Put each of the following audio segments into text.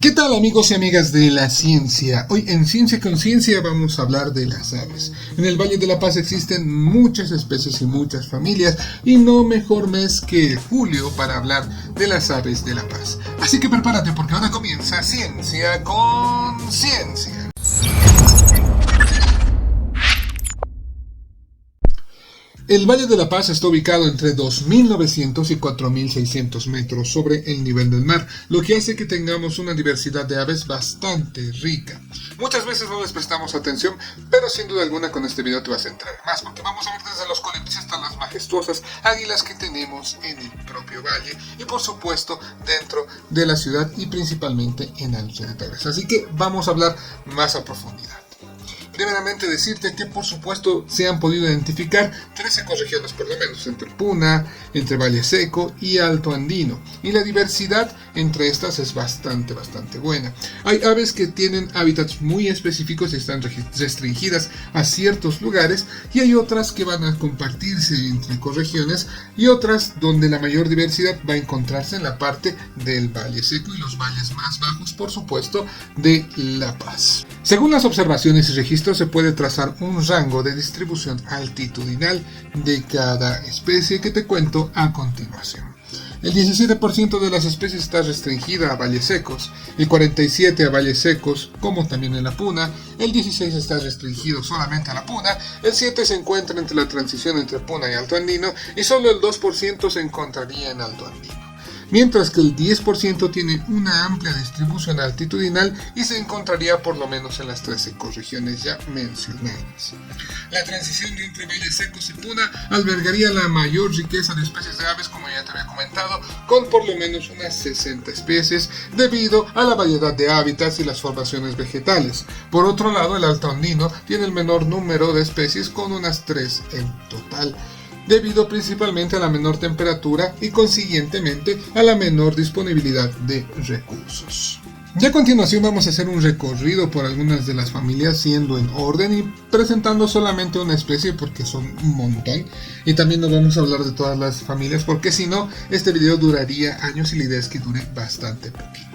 ¿Qué tal amigos y amigas de la ciencia? Hoy en Ciencia y Conciencia vamos a hablar de las aves. En el Valle de la Paz existen muchas especies y muchas familias y no mejor mes que julio para hablar de las aves de la paz. Así que prepárate porque ahora comienza Ciencia con Ciencia. El Valle de la Paz está ubicado entre 2.900 y 4.600 metros sobre el nivel del mar, lo que hace que tengamos una diversidad de aves bastante rica. Muchas veces no les prestamos atención, pero sin duda alguna con este video te vas a entrar más, porque vamos a ver desde los colibríes hasta las majestuosas águilas que tenemos en el propio valle, y por supuesto dentro de la ciudad y principalmente en alrededores. Así que vamos a hablar más a profundidad. Primeramente decirte que por supuesto se han podido identificar 3 ecorregiones por lo menos, entre Puna, entre Valle Seco y Alto Andino, y la diversidad entre estas es bastante buena. Hay aves que tienen hábitats muy específicos y están restringidas a ciertos lugares, y hay otras que van a compartirse entre ecorregiones y otras donde la mayor diversidad va a encontrarse en la parte del Valle Seco y los valles más bajos, por supuesto, de La Paz. Según las observaciones y registros, se puede trazar un rango de distribución altitudinal de cada especie que te cuento a continuación. El 17% de las especies está restringida a valles secos, el 47% a valles secos, como también en la Puna, el 16% está restringido solamente a la Puna, el 7% se encuentra entre la transición entre Puna y Alto Andino, y solo el 2% se encontraría en Alto Andino. Mientras que el 10% tiene una amplia distribución altitudinal y se encontraría por lo menos en las 3 ecorregiones ya mencionadas. La transición de entre valles secos y Puna albergaría la mayor riqueza de especies de aves, como ya te había comentado, con por lo menos unas 60 especies debido a la variedad de hábitats y las formaciones vegetales. Por otro lado, el Alto Andino tiene el menor número de especies, con unas 3 en total, debido principalmente a la menor temperatura y consiguientemente a la menor disponibilidad de recursos. Ya a continuación vamos a hacer un recorrido por algunas de las familias, siendo en orden y presentando solamente una especie porque son un montón, y también no vamos a hablar de todas las familias porque si no este video duraría años y la idea es que dure bastante poquito.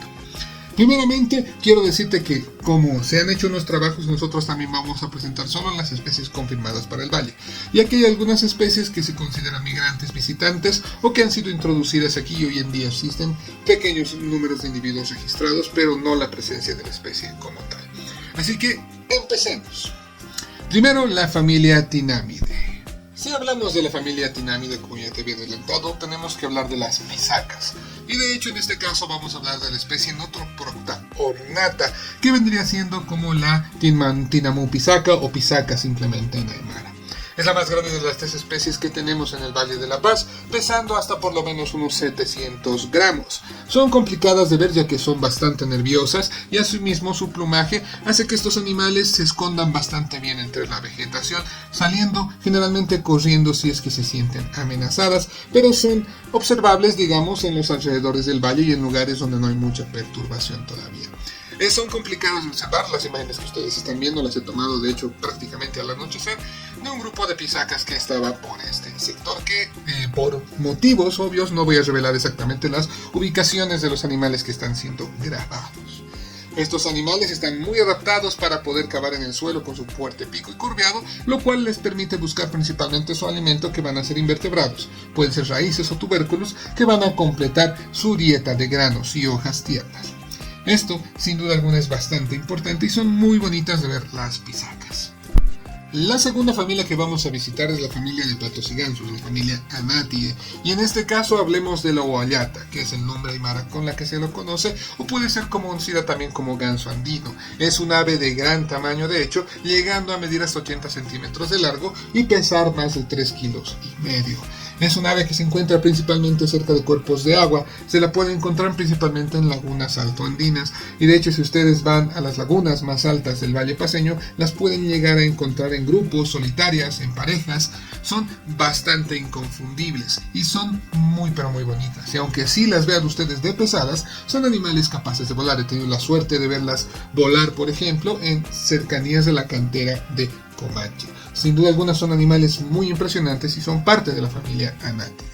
Primeramente, quiero decirte que como se han hecho unos trabajos, nosotros también vamos a presentar solo las especies confirmadas para el valle, ya que hay algunas especies que se consideran migrantes visitantes o que han sido introducidas aquí y hoy en día existen pequeños números de individuos registrados, pero no la presencia de la especie como tal. Así que, empecemos. Primero, la familia Tinamide. Si hablamos de la familia Tinamide, como ya te había adelantado, tenemos que hablar de las pisacas. Y de hecho en este caso vamos a hablar de la especie Notoprocta ornata, que vendría siendo como la Tinamú pisaca o pisaca simplemente en aymara. Es la más grande de las 3 especies que tenemos en el Valle de la Paz, pesando hasta por lo menos unos 700 gramos. Son complicadas de ver ya que son bastante nerviosas y asimismo su plumaje hace que estos animales se escondan bastante bien entre la vegetación, saliendo generalmente corriendo si es que se sienten amenazadas, pero son observables, digamos, en los alrededores del valle y en lugares donde no hay mucha perturbación todavía. Son complicadas de observar. Las imágenes que ustedes están viendo las he tomado de hecho prácticamente al anochecer de un grupo de pisacas que estaba por este sector, que por motivos obvios no voy a revelar exactamente las ubicaciones de los animales que están siendo grabados. Estos animales están muy adaptados para poder cavar en el suelo con su fuerte pico y curveado, lo cual les permite buscar principalmente su alimento, que van a ser invertebrados, pueden ser raíces o tubérculos que van a completar su dieta de granos y hojas tiernas. Esto, sin duda alguna, es bastante importante y son muy bonitas de ver las pisacas. La segunda familia que vamos a visitar es la familia de patos y gansos, la familia Anatie, y en este caso hablemos de la huayata, que es el nombre aymara con la que se lo conoce, o puede ser conocida también como ganso andino. Es un ave de gran tamaño, de hecho, llegando a medir hasta 80 centímetros de largo y pesar más de 3,5 kilos. Es un ave que se encuentra principalmente cerca de cuerpos de agua, se la puede encontrar principalmente en lagunas altoandinas, y de hecho si ustedes van a las lagunas más altas del Valle Paceño, las pueden llegar a encontrar en grupos, solitarias, en parejas. Son bastante inconfundibles y son muy bonitas, y aunque sí las vean ustedes de pesadas, son animales capaces de volar. He tenido la suerte de verlas volar, por ejemplo, en cercanías de la cantera de Comanche. Sin duda alguna son animales muy impresionantes y son parte de la familia Anatie.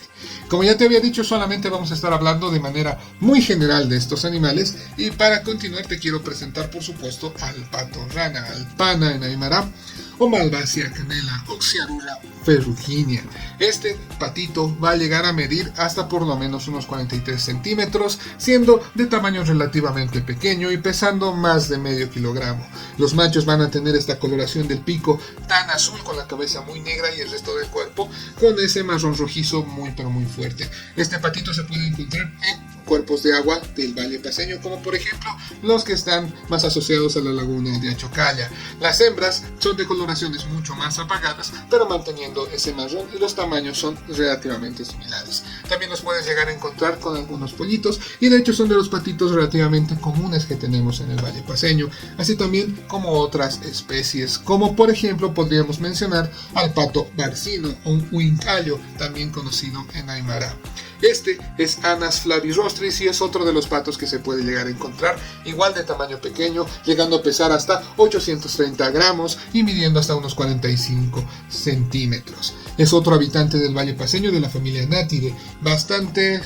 Como ya te había dicho, solamente vamos a estar hablando de manera muy general de estos animales, y para continuar te quiero presentar por supuesto al pato rana, al pana en aymara, o Malvasia canela, Oxyarula ferruginea. Este patito va a llegar a medir hasta por lo menos unos 43 centímetros, siendo de tamaño relativamente pequeño y pesando más de medio kilogramo. Los machos van a tener esta coloración del pico tan azul, con la cabeza muy negra y el resto del cuerpo con ese marrón rojizo muy pero muy fuerte. Este patito se puede encontrar en cuerpos de agua del Valle Paceño, como por ejemplo los que están más asociados a la laguna de Achocalla. Las hembras son de coloraciones mucho más apagadas, pero manteniendo ese marrón, y los tamaños son relativamente similares. También los puedes llegar a encontrar con algunos pollitos, y de hecho son de los patitos relativamente comunes que tenemos en el Valle Paceño, así también como otras especies, como por ejemplo podríamos mencionar al pato barcino o un huincayo, también conocido en aymara. Este es Anas flavirostris y es otro de los patos que se puede llegar a encontrar, igual de tamaño pequeño, llegando a pesar hasta 830 gramos y midiendo hasta unos 45 centímetros. Es otro habitante del Valle Paceño de la familia Natidae, bastante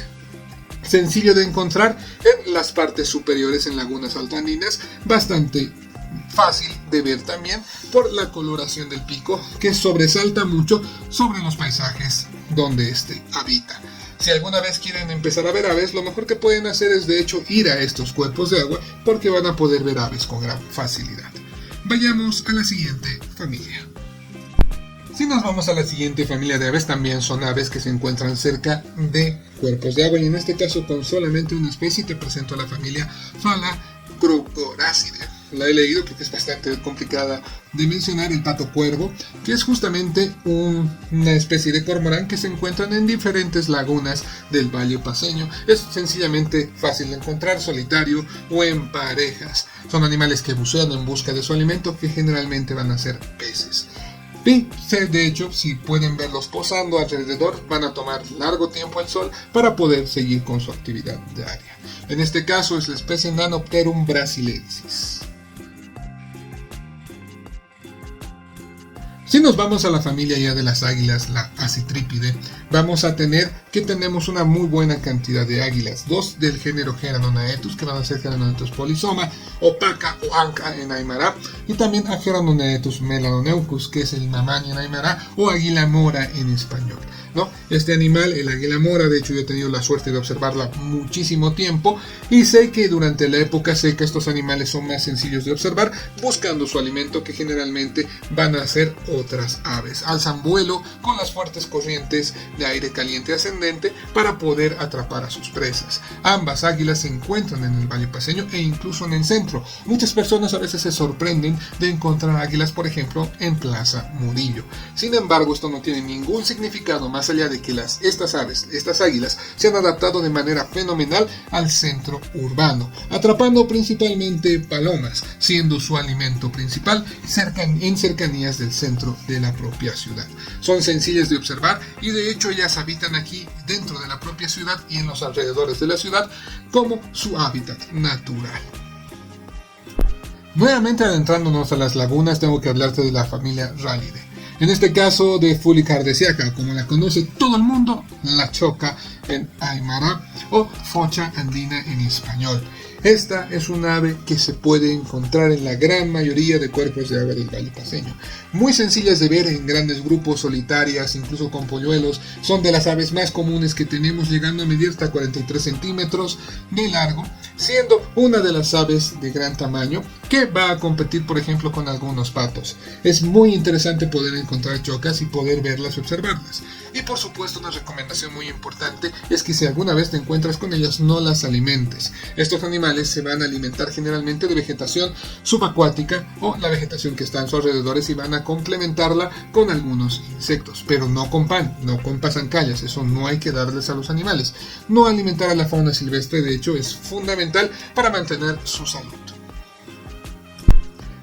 sencillo de encontrar en las partes superiores en lagunas altaninas, bastante fácil de ver también por la coloración del pico, que sobresalta mucho sobre los paisajes donde éste habita. Si alguna vez quieren empezar a ver aves, lo mejor que pueden hacer es de hecho ir a estos cuerpos de agua, porque van a poder ver aves con gran facilidad. Vayamos a la siguiente familia. Si nos vamos a la siguiente familia de aves, también son aves que se encuentran cerca de cuerpos de agua, y en este caso con solamente una especie te presento a la familia Phalacrocoracidae. La he leído porque es bastante complicada de mencionar. El pato cuervo, que es justamente una especie de cormorán que se encuentran en diferentes lagunas del Valle Paceño. Es sencillamente fácil de encontrar, solitario o en parejas. Son animales que bucean en busca de su alimento, que generalmente van a ser peces. Y de hecho, si pueden verlos posando alrededor, van a tomar largo tiempo el sol para poder seguir con su actividad diaria. En este caso es la especie Nanopterum brasilensis. Si nos vamos a la familia ya de las águilas, la Accitripidae, vamos a tener que tenemos una muy buena cantidad de águilas, dos del género Geranonaetus, que van a ser Geranonaetus polysoma, opaca o anca en aymara, y también a Geranonaetus melanoneucus, que es el mamani en aymara, o águila mora en español, ¿no? Este animal, el águila mora, de hecho yo he tenido la suerte de observarla muchísimo tiempo, y sé que durante la época seca estos animales son más sencillos de observar, buscando su alimento, que generalmente van a ser otras aves. Alzan vuelo con las fuertes corrientes de aire caliente ascendente para poder atrapar a sus presas. Ambas águilas se encuentran en el Valle Paceño e incluso en el centro. Muchas personas a veces se sorprenden de encontrar águilas, por ejemplo, en Plaza Murillo. Sin embargo, esto no tiene ningún significado más allá de que estas águilas, se han adaptado de manera fenomenal al centro urbano, atrapando principalmente palomas, siendo su alimento principal en cercanías del centro de la propia ciudad. Son sencillas de observar y de hecho ellas habitan aquí dentro de la propia ciudad y en los alrededores de la ciudad como su hábitat natural. Nuevamente adentrándonos a las lagunas, tengo que hablarte de la familia Rallidae. En este caso de Fulicardesiaca, como la conoce todo el mundo, la choca en aymara o focha andina en español. Esta es un ave que se puede encontrar en la gran mayoría de cuerpos de agua del Valle Paceño. Muy sencillas de ver en grandes grupos, solitarias, incluso con polluelos. Son de las aves más comunes que tenemos, llegando a medir hasta 43 centímetros de largo, siendo una de las aves de gran tamaño que va a competir, por ejemplo, con algunos patos. Es muy interesante poder encontrar chocas y poder verlas y observarlas. Y por supuesto, una recomendación muy importante es que si alguna vez te encuentras con ellas, no las alimentes. Estos animales se van a alimentar generalmente de vegetación subacuática o la vegetación que está en sus alrededores, y van a complementarla con algunos insectos, pero no con pan, no con pasancallas. Eso no hay que darles a los animales. No alimentar a la fauna silvestre, de hecho, es fundamental para mantener su salud.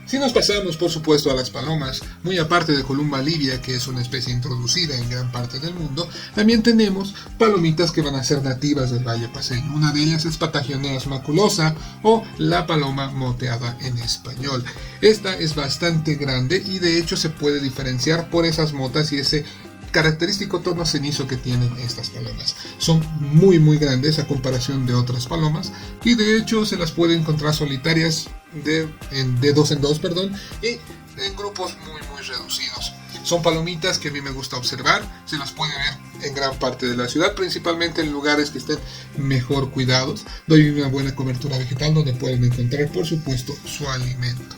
Si nos pasamos, por supuesto, a las palomas, muy aparte de Columba livia, que es una especie introducida en gran parte del mundo, también tenemos palomitas que van a ser nativas del Valle Paceño. Una de ellas es Patagioneas maculosa o la paloma moteada en español. Esta es bastante grande y de hecho se puede diferenciar por esas motas y ese característico tono cenizo que tienen estas palomas. Son muy grandes a comparación de otras palomas y de hecho se las puede encontrar solitarias de dos en dos, y en grupos muy reducidos. Son palomitas que a mí me gusta observar, se las puede ver en gran parte de la ciudad, principalmente en lugares que estén mejor cuidados. Doy una buena cobertura vegetal donde pueden encontrar, por supuesto, su alimento.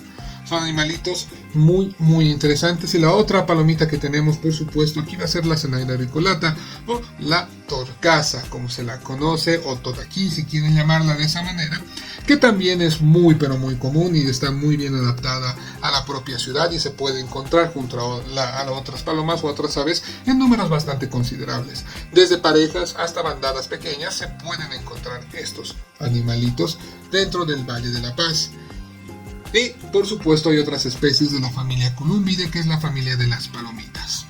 Son animalitos muy interesantes. Y la otra palomita que tenemos, por supuesto, aquí va a ser la Zenaida auriculata o la torcaza, como se la conoce, o totaquí si quieren llamarla de esa manera, que también es muy común y está muy bien adaptada a la propia ciudad y se puede encontrar junto a otras palomas o otras aves en números bastante considerables. Desde parejas hasta bandadas pequeñas se pueden encontrar estos animalitos dentro del Valle de la Paz. Y por supuesto hay otras especies de la familia Columbidae, que es la familia de las palomitas.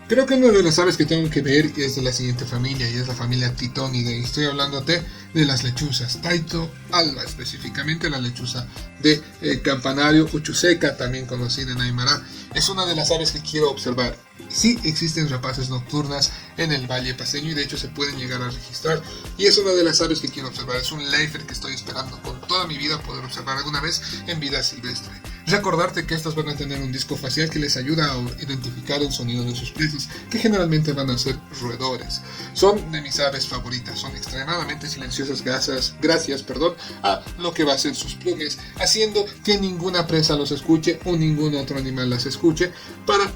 Creo que una de las aves que tengo que ver es de la siguiente familia, y es la familia Titonidae. Estoy hablándote de las lechuzas, Taito alba, específicamente la lechuza de campanario uchuseca, también conocida en Aymara. Es una de las aves que quiero observar. Sí existen rapaces nocturnas en el Valle Paceño y de hecho se pueden llegar a registrar. Y es una de las aves que quiero observar. Es un leifer que estoy esperando con toda mi vida poder observar alguna vez en vida silvestre. Recordarte que estas van a tener un disco facial que les ayuda a identificar el sonido de sus presas, que generalmente van a ser roedores. Son de mis aves favoritas, son extremadamente silenciosas gracias a lo que va a ser sus plumes, haciendo que ninguna presa los escuche o ningún otro animal las escuche para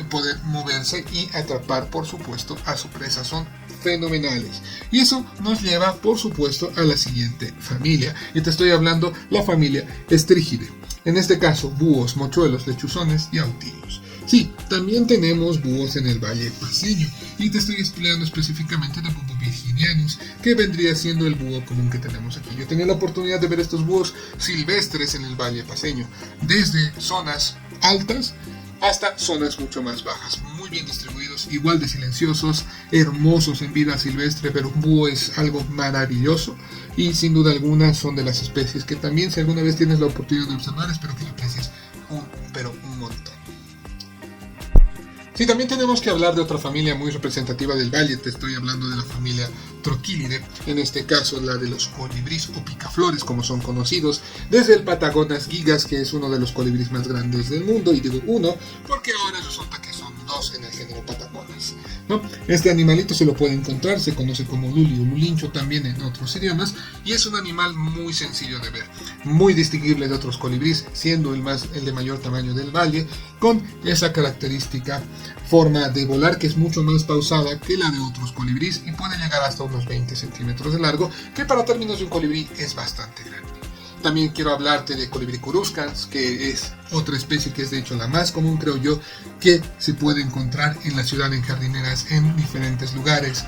poder moverse y atrapar, por supuesto, a su presa. Son fenomenales. Y eso nos lleva, por supuesto, a la siguiente familia. Y te estoy hablando la familia Estrigidae. En este caso, búhos, mochuelos, lechuzones y autillos. Sí, también tenemos búhos en el Valle Paceño. Y te estoy explicando específicamente de búhos virginianos, que vendría siendo el búho común que tenemos aquí. Yo tenía la oportunidad de ver estos búhos silvestres en el Valle Paceño, desde zonas altas hasta zonas mucho más bajas, muy bien distribuidos, igual de silenciosos, hermosos en vida silvestre, pero un búho es algo maravilloso y sin duda alguna son de las especies que también, si alguna vez tienes la oportunidad de observar, espero que lo aprecies un montón. Sí, también tenemos que hablar de otra familia muy representativa del valle. Te estoy hablando de la familia Trochilidae, en este caso la de los colibríes o picaflores, como son conocidos, desde el Patagonas gigas, que es uno de los colibríes más grandes del mundo, y digo uno porque ahora resulta que son dos en el género Patagonas, ¿no? Este animalito se lo puede encontrar, se conoce como luli o lulincho también en otros idiomas, y es un animal muy sencillo de ver, muy distinguible de otros colibríes, siendo el de mayor tamaño del valle, con esa característica forma de volar que es mucho más pausada que la de otros colibríes y puede llegar hasta unos 20 centímetros de largo, que para términos de un colibrí es bastante grande. También quiero hablarte de colibrí curuscans, que es otra especie que es de hecho la más común, creo yo, que se puede encontrar en la ciudad en jardineras en diferentes lugares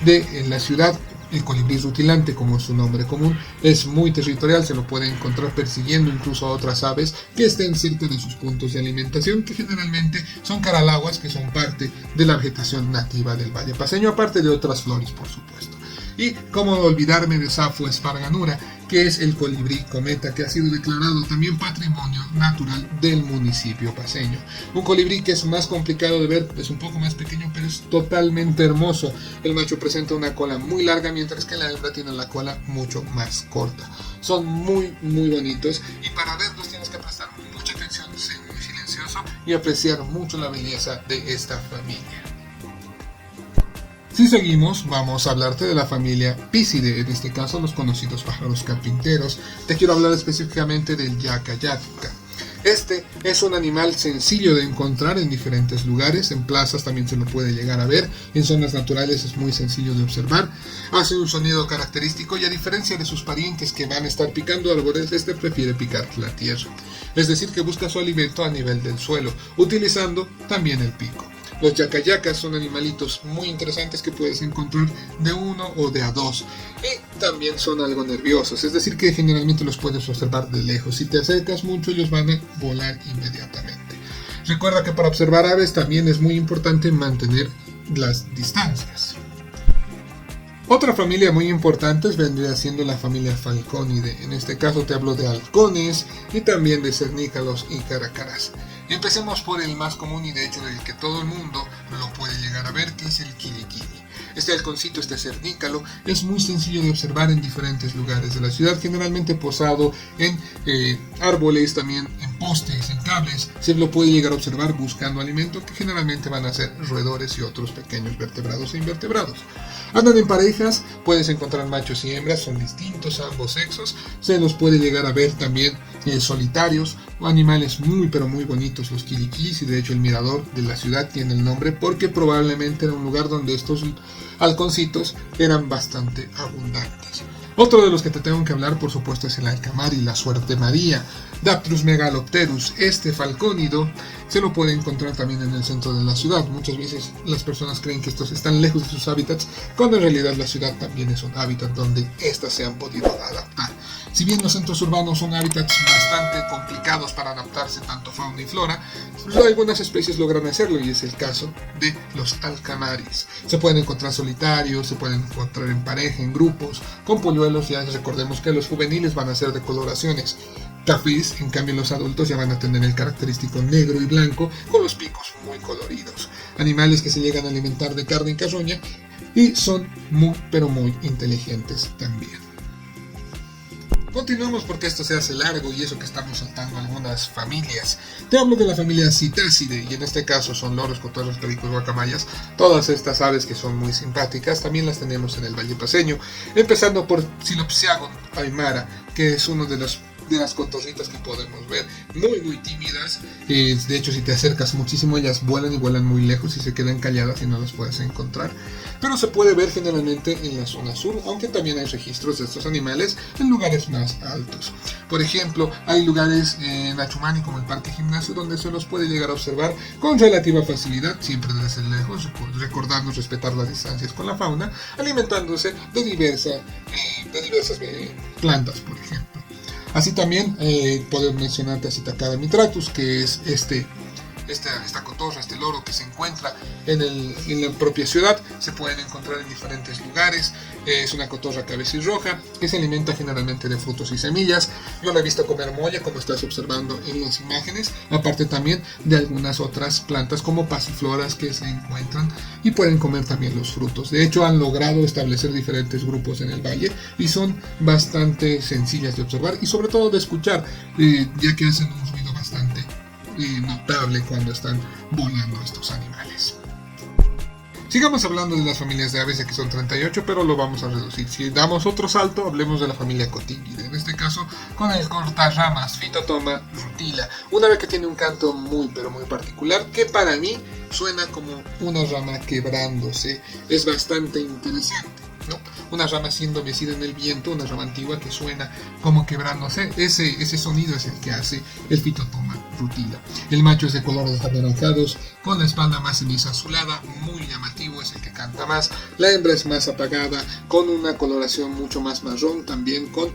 de la ciudad. El colibrí rutilante, como es su nombre común, es muy territorial, se lo puede encontrar persiguiendo incluso a otras aves que estén cerca de sus puntos de alimentación, que generalmente son caralaguas, que son parte de la vegetación nativa del Valle Paceño, aparte de otras flores, por supuesto. Y cómo olvidarme de Safo esparganura, que es el colibrí cometa, que ha sido declarado también patrimonio natural del municipio paceño. Un colibrí que es más complicado de ver, es un poco más pequeño, pero es totalmente hermoso. El macho presenta una cola muy larga, mientras que la hembra tiene la cola mucho más corta. Son muy bonitos, y para verlos tienes que prestar mucha atención, ser muy silencioso y apreciar mucho la belleza de esta familia. Si seguimos, vamos a hablarte de la familia Picidae, en este caso los conocidos pájaros carpinteros. Te quiero hablar específicamente del yaca-yaca. Este es un animal sencillo de encontrar en diferentes lugares, en plazas también se lo puede llegar a ver, en zonas naturales es muy sencillo de observar. Hace un sonido característico y a diferencia de sus parientes que van a estar picando árboles, este prefiere picar la tierra. Es decir, que busca su alimento a nivel del suelo, utilizando también el pico. Los yacayacas son animalitos muy interesantes que puedes encontrar de uno o de a dos. Y también son algo nerviosos, es decir que generalmente los puedes observar de lejos. Si te acercas mucho ellos van a volar inmediatamente. Recuerda que para observar aves también es muy importante mantener las distancias. Otra familia muy importante vendría siendo la familia Falconidae. En este caso te hablo de halcones y también de cernícalos y caracaras. Empecemos por el más común y de hecho el que todo el mundo lo puede llegar a ver, que es el quiliquili. Este halconcito, este cernícalo, es muy sencillo de observar en diferentes lugares de la ciudad, generalmente posado en árboles, también en postes, en cables. Se lo puede llegar a observar buscando alimento, que generalmente van a ser roedores y otros pequeños vertebrados e invertebrados. Andan en parejas, puedes encontrar machos y hembras, son distintos a ambos sexos. Se los puede llegar a ver también solitarios, o animales muy pero muy bonitos, los quiliquilis, y de hecho el mirador de la ciudad tiene el nombre porque probablemente era un lugar donde estos halconcitos eran bastante abundantes. Otro de los que te tengo que hablar, por supuesto, es el alcamari, la suerte María, Daptrus megalopterus. Este falcónido se lo puede encontrar también en el centro de la ciudad. Muchas veces las personas creen que estos están lejos de sus hábitats, cuando en realidad la ciudad también es un hábitat donde éstas se han podido adaptar. Si bien los centros urbanos son hábitats bastante complicados para adaptarse tanto fauna y flora, algunas especies logran hacerlo, y es el caso de los alcamaris. Se pueden encontrar solitarios, se pueden encontrar en pareja, en grupos, con polluelos. Ya recordemos que los juveniles van a ser de coloraciones cafés, en cambio los adultos ya van a tener el característico negro y blanco con los picos muy coloridos. Animales que se llegan a alimentar de carne y carroña y son muy pero muy inteligentes también. Continuamos porque esto se hace largo y eso que estamos saltando algunas familias. Te hablo de la familia Citacide, y en este caso son loros, cotorros, pericos, guacamayas. Todas estas aves que son muy simpáticas también las tenemos en el Valle Paceño, empezando por Silopsiagon aymara, que es uno de las cotorritas que podemos ver, muy tímidas. De hecho, si te acercas muchísimo, ellas vuelan y vuelan muy lejos y se quedan calladas y no las puedes encontrar, pero se puede ver generalmente en la zona sur, aunque también hay registros de estos animales en lugares más altos. Por ejemplo, hay lugares en Achumani, como el Parque Gimnasio, donde se los puede llegar a observar con relativa facilidad, siempre desde lejos, recordarnos respetar las distancias con la fauna, alimentándose de diversas plantas, por ejemplo. Así también podemos mencionarte a Psittacada mitratus, que es esta cotorra, este loro que se encuentra en la propia ciudad. Se pueden encontrar en diferentes lugares. Es una cotorra cabecirroja que se alimenta generalmente de frutos y semillas. Yo la he visto comer molla, como estás observando en las imágenes, aparte también de algunas otras plantas como pasifloras que se encuentran, y pueden comer también los frutos. De hecho, han logrado establecer diferentes grupos en el valle y son bastante sencillas de observar y sobre todo de escuchar, ya que hacen un ruido bastante notable cuando están volando estos animales. Sigamos hablando de las familias de aves, ya que son 38, pero lo vamos a reducir. Si damos otro salto, hablemos de la familia Cotingidae, en este caso con el cortarramas Phytotoma rutila, una ave que tiene un canto muy pero muy particular, que para mí suena como una rama quebrándose. Es bastante interesante, ¿no? Una rama siendo mecida en el viento, una rama antigua que suena como quebrándose. Ese sonido es el que hace el Phytotoma rutila. El macho es de colores anaranjados, con la espalda más ceniza azulada, muy llamativo, es el que canta más. La hembra es más apagada, con una coloración mucho más marrón, también con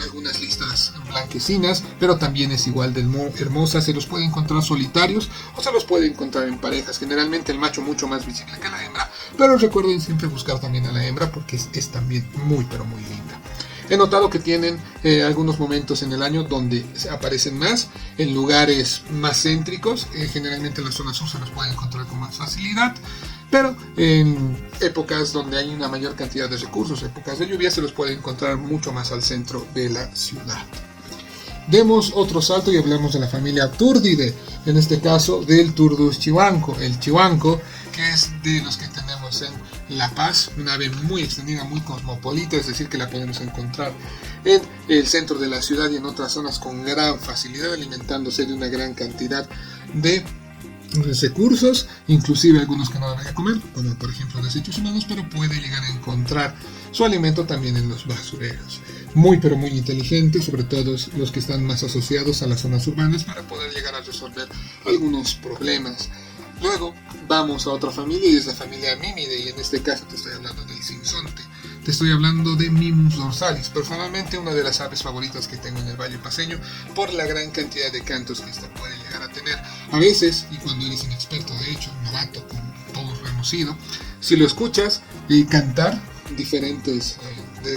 algunas listas blanquecinas, pero también es igual de hermosa. Se los puede encontrar solitarios o se los puede encontrar en parejas. Generalmente el macho mucho más visible que la hembra, pero recuerden siempre buscar también a la hembra porque es también muy pero muy linda. He notado que tienen algunos momentos en el año donde aparecen más, en lugares más céntricos. Generalmente en la zona sur se los puede encontrar con más facilidad, pero en épocas donde hay una mayor cantidad de recursos, épocas de lluvia, se los puede encontrar mucho más al centro de la ciudad. Demos otro salto y hablamos de la familia Turdidae, en este caso del Turdus chihuanco. El chihuanco, que es de los que tenemos en La Paz, una ave muy extendida, muy cosmopolita, es decir, que la podemos encontrar en el centro de la ciudad y en otras zonas con gran facilidad, alimentándose de una gran cantidad de recursos, inclusive algunos que no debería comer, como por ejemplo desechos humanos, pero puede llegar a encontrar su alimento también en los basureros. Muy pero muy inteligentes, sobre todo los que están más asociados a las zonas urbanas, para poder llegar a resolver algunos problemas. Luego vamos a otra familia, y es la familia Mimidae, y en este caso te estoy hablando del sinsonte. Te estoy hablando de Mimus dorsalis, personalmente una de las aves favoritas que tengo en el Valle Paceño, por la gran cantidad de cantos que esta puede llegar a tener. A veces, y cuando eres inexperto, de hecho, novato, como todos lo hemos sido, si lo escuchas cantar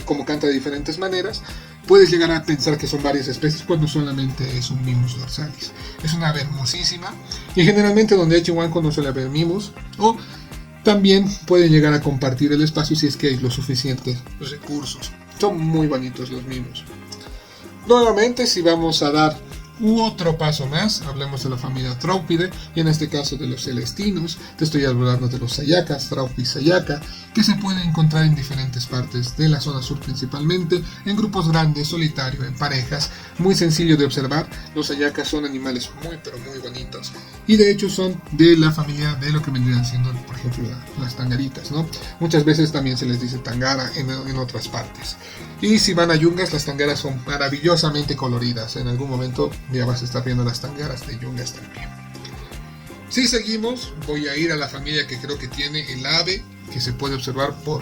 como canta de diferentes maneras, puedes llegar a pensar que son varias especies cuando solamente es un Mimus dorsalis. Es una ave hermosísima y generalmente donde hay chihuahua no suele haber Mimus, o también pueden llegar a compartir el espacio si es que hay los suficientes recursos. Son muy bonitos los Mimus. Nuevamente, si vamos a dar otro paso más, hablemos de la familia Traupidae, y en este caso de los celestinos. Te estoy hablando de los sayacas, Traupis sayaca, que se pueden encontrar en diferentes partes de la zona sur, principalmente en grupos grandes, solitario, en parejas. Muy sencillo de observar. Los sayacas son animales muy pero muy bonitos, y de hecho son de la familia de lo que vendrían siendo, por ejemplo, las tangaritas, ¿no? Muchas veces también se les dice tangara en otras partes. Y si van a yungas, las tangaras son maravillosamente coloridas. En algún momento ya vas a estar viendo las tangaras de yungas también. Si seguimos, voy a ir a la familia que creo que tiene el ave que se puede observar por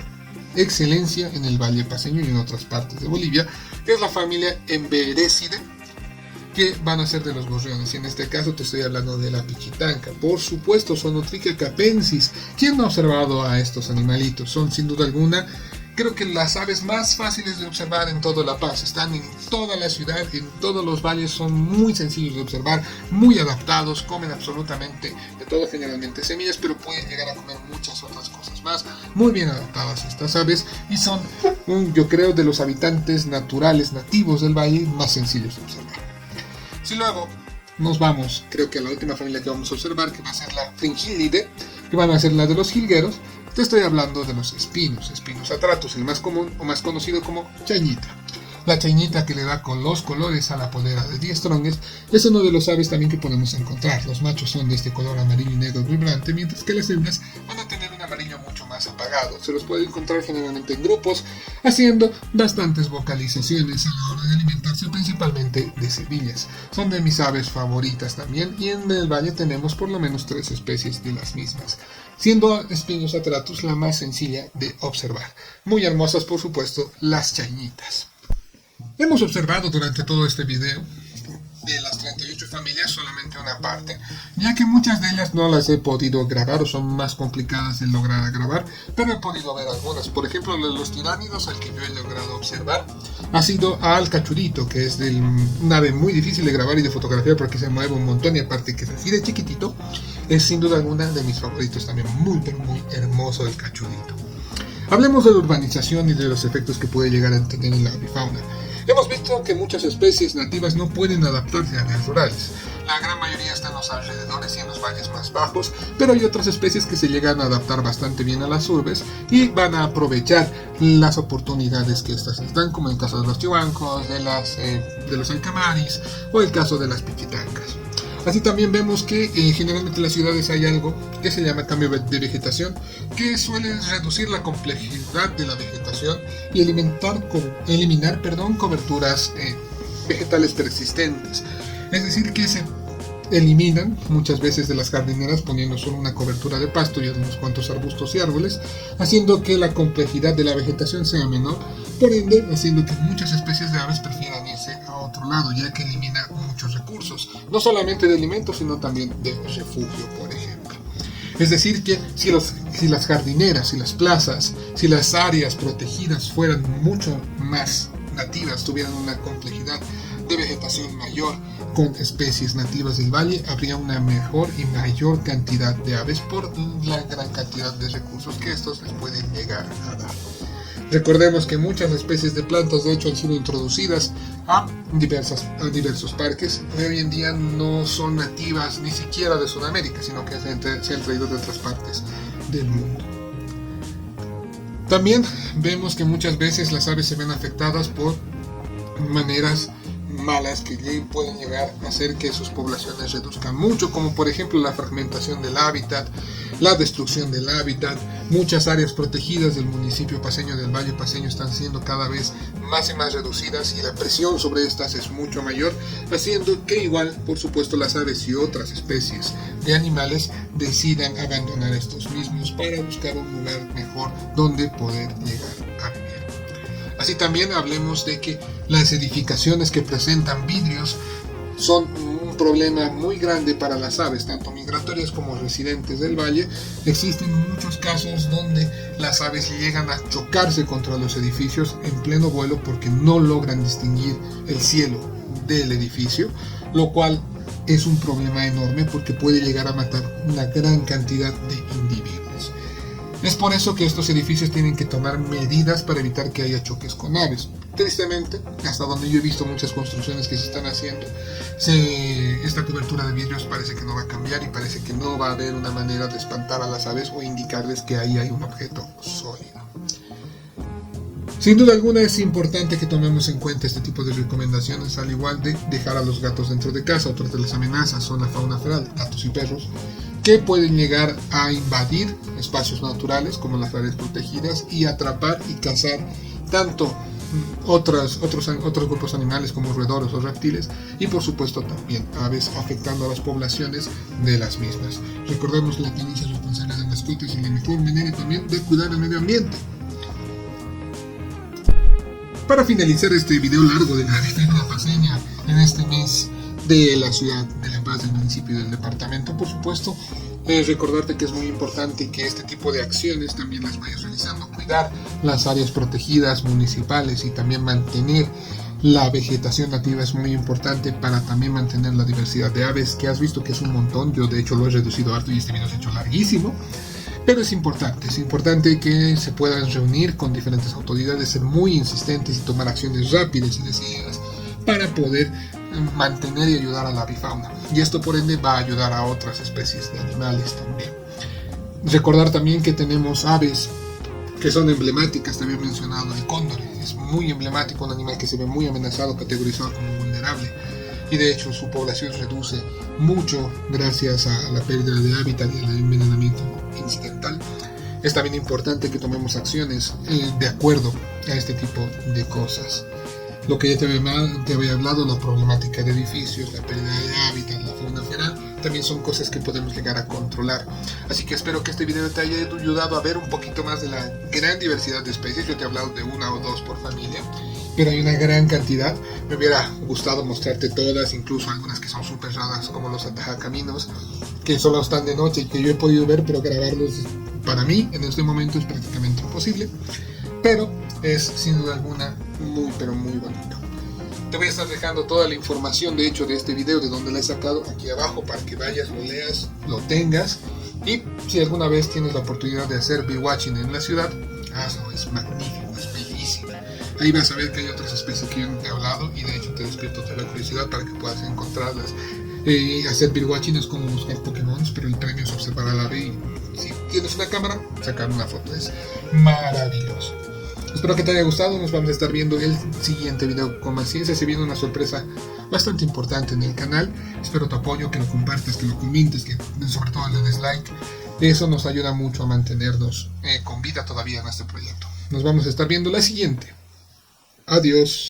excelencia en el Valle Paceño y en otras partes de Bolivia, que es la familia Emberecidae, que van a ser de los gorriones, y en este caso te estoy hablando de la pichitanca. Por supuesto, Zonotrichia capensis. ¿Quién no ha observado a estos animalitos? Son sin duda alguna, creo que las aves más fáciles de observar en toda La Paz. Están en toda la ciudad, en todos los valles, son muy sencillos de observar, muy adaptados, comen absolutamente de todo, generalmente semillas, pero pueden llegar a comer muchas otras cosas más. Muy bien adaptadas estas aves, y son, yo creo, de los habitantes naturales, nativos del valle, más sencillos de observar. Si luego nos vamos, creo que a la última familia que vamos a observar, que va a ser la Fringillidae, que van a ser la de los jilgueros, te estoy hablando de los espinos, Spinosatratus, el más común o más conocido como chañita. La chañita, que le da con los colores a la polera de diestrongues, es uno de los aves también que podemos encontrar. Los machos son de este color amarillo y negro vibrante, mientras que las hembras van a tener un amarillo mucho más apagado. Se los puede encontrar generalmente en grupos, haciendo bastantes vocalizaciones a la hora de alimentarse, principalmente de semillas. Son de mis aves favoritas también, y en el valle tenemos por lo menos 3 especies de las mismas, siendo Spinosatratus la más sencilla de observar. Muy hermosas, por supuesto, las chañitas. Hemos observado durante todo este video de las 38 familias solamente una parte, ya que muchas de ellas no las he podido grabar o son más complicadas de lograr grabar, pero he podido ver algunas. Por ejemplo, de los tiránidos, al que yo he logrado observar ha sido al cachurito, que es un ave muy difícil de grabar y de fotografiar porque se mueve un montón, y aparte que es así de chiquitito, es sin duda alguna de mis favoritos también. Muy pero muy hermoso el cachurito. Hablemos de la urbanización y de los efectos que puede llegar a tener en la avifauna. Hemos visto que muchas especies nativas no pueden adaptarse a áreas rurales. La gran mayoría está en los alrededores y en los valles más bajos, pero hay otras especies que se llegan a adaptar bastante bien a las urbes y van a aprovechar las oportunidades que estas les dan, como el caso de los chihuancos, de los alcamaris o el caso de las pichitancas. Así también vemos que generalmente en las ciudades hay algo que se llama cambio de vegetación, que suele reducir la complejidad de la vegetación y eliminar coberturas vegetales persistentes. Es decir, que se eliminan muchas veces de las jardineras poniendo solo una cobertura de pasto y unos cuantos arbustos y árboles, haciendo que la complejidad de la vegetación sea menor, por ende haciendo que muchas especies de aves prefieran irse a otro lado, ya que elimina muchos recursos, no solamente de alimentos, sino también de refugio, por ejemplo. Es decir, que si las jardineras, si las plazas, si las áreas protegidas fueran mucho más nativas, tuvieran una complejidad de vegetación mayor con especies nativas del valle, habría una mejor y mayor cantidad de aves por la gran cantidad de recursos que estos les pueden llegar a dar. Recordemos que muchas especies de plantas de hecho han sido introducidas a diversos parques y hoy en día no son nativas ni siquiera de Sudamérica, sino que se han traído de otras partes del mundo. También vemos que muchas veces las aves se ven afectadas por maneras malas que pueden llegar a hacer que sus poblaciones reduzcan mucho, como por ejemplo la fragmentación del hábitat, la destrucción del hábitat. Muchas áreas protegidas del municipio paceño, del Valle Paceño, están siendo cada vez más y más reducidas y la presión sobre estas es mucho mayor, haciendo que igual, por supuesto, las aves y otras especies de animales decidan abandonar estos mismos para buscar un lugar mejor donde poder llegar a vivir. Así también hablemos de que las edificaciones que presentan vidrios son un problema muy grande para las aves, tanto migratorias como residentes del valle. Existen muchos casos donde las aves llegan a chocarse contra los edificios en pleno vuelo porque no logran distinguir el cielo del edificio, lo cual es un problema enorme porque puede llegar a matar una gran cantidad de individuos. Es por eso que estos edificios tienen que tomar medidas para evitar que haya choques con aves. Tristemente, hasta donde yo he visto muchas construcciones que se están haciendo, esta cobertura de vidrios parece que no va a cambiar y parece que no va a haber una manera de espantar a las aves o indicarles que ahí hay un objeto sólido. Sin duda alguna es importante que tomemos en cuenta este tipo de recomendaciones, al igual de dejar a los gatos dentro de casa. Otras de las amenazas son la fauna feral, gatos y perros, que pueden llegar a invadir espacios naturales como las áreas protegidas y atrapar y cazar tanto otros grupos animales como roedores o reptiles y por supuesto también aves, afectando a las poblaciones de las mismas. Recordemos la tenencia responsable de mascotas y la mejor manera también de cuidar el medio ambiente. Para finalizar este video largo de la avifauna paseña en este mes de la ciudad de La Paz, del municipio y del departamento, por supuesto, recordarte que es muy importante que este tipo de acciones también las vayas realizando, cuidar las áreas protegidas municipales y también mantener la vegetación nativa es muy importante para también mantener la diversidad de aves, que has visto que es un montón. Yo de hecho lo he reducido harto y este video se ha hecho larguísimo. Pero es importante que se puedan reunir con diferentes autoridades, ser muy insistentes y tomar acciones rápidas y decididas para poder mantener y ayudar a la avifauna. Y esto por ende va a ayudar a otras especies de animales también. Recordar también que tenemos aves que son emblemáticas, te había mencionado el cóndor, es muy emblemático, un animal que se ve muy amenazado, categorizado como vulnerable. Y de hecho su población reduce mucho gracias a la pérdida de hábitat y al envenenamiento incidental. Es también importante que tomemos acciones de acuerdo a este tipo de cosas. Lo que ya te había hablado, la problemática de edificios, la pérdida de hábitat, la fauna feral, también son cosas que podemos llegar a controlar. Así que espero que este video te haya ayudado a ver un poquito más de la gran diversidad de especies. Yo te he hablado de una o dos por familia, pero hay una gran cantidad. Me hubiera gustado mostrarte todas, incluso algunas que son súper raras, como los atajacaminos, que solo están de noche y que yo he podido ver, pero grabarlos para mí en este momento es prácticamente imposible. Pero es sin duda alguna muy pero muy bonito. Te voy a estar dejando toda la información de hecho de este video, de donde la he sacado, aquí abajo para que vayas, lo leas, lo tengas. Y si alguna vez tienes la oportunidad de hacer birdwatching en la ciudad, hazlo, es magnífico, es bellísimo. Ahí vas a ver que hay otras especies que yo no te he hablado y de hecho te despierto toda la curiosidad para que puedas encontrarlas. Hacer birdwatching es como buscar Pokémon, pero el premio es observar al ave y si tienes una cámara, sacar una foto. Es maravilloso. Espero que te haya gustado, nos vamos a estar viendo el siguiente video con más ciencia. Se viene una sorpresa bastante importante en el canal. Espero tu apoyo, que lo compartas, que lo comentes, que sobre todo le des like. Eso nos ayuda mucho a mantenernos con vida todavía en este proyecto. Nos vamos a estar viendo la siguiente. Adiós.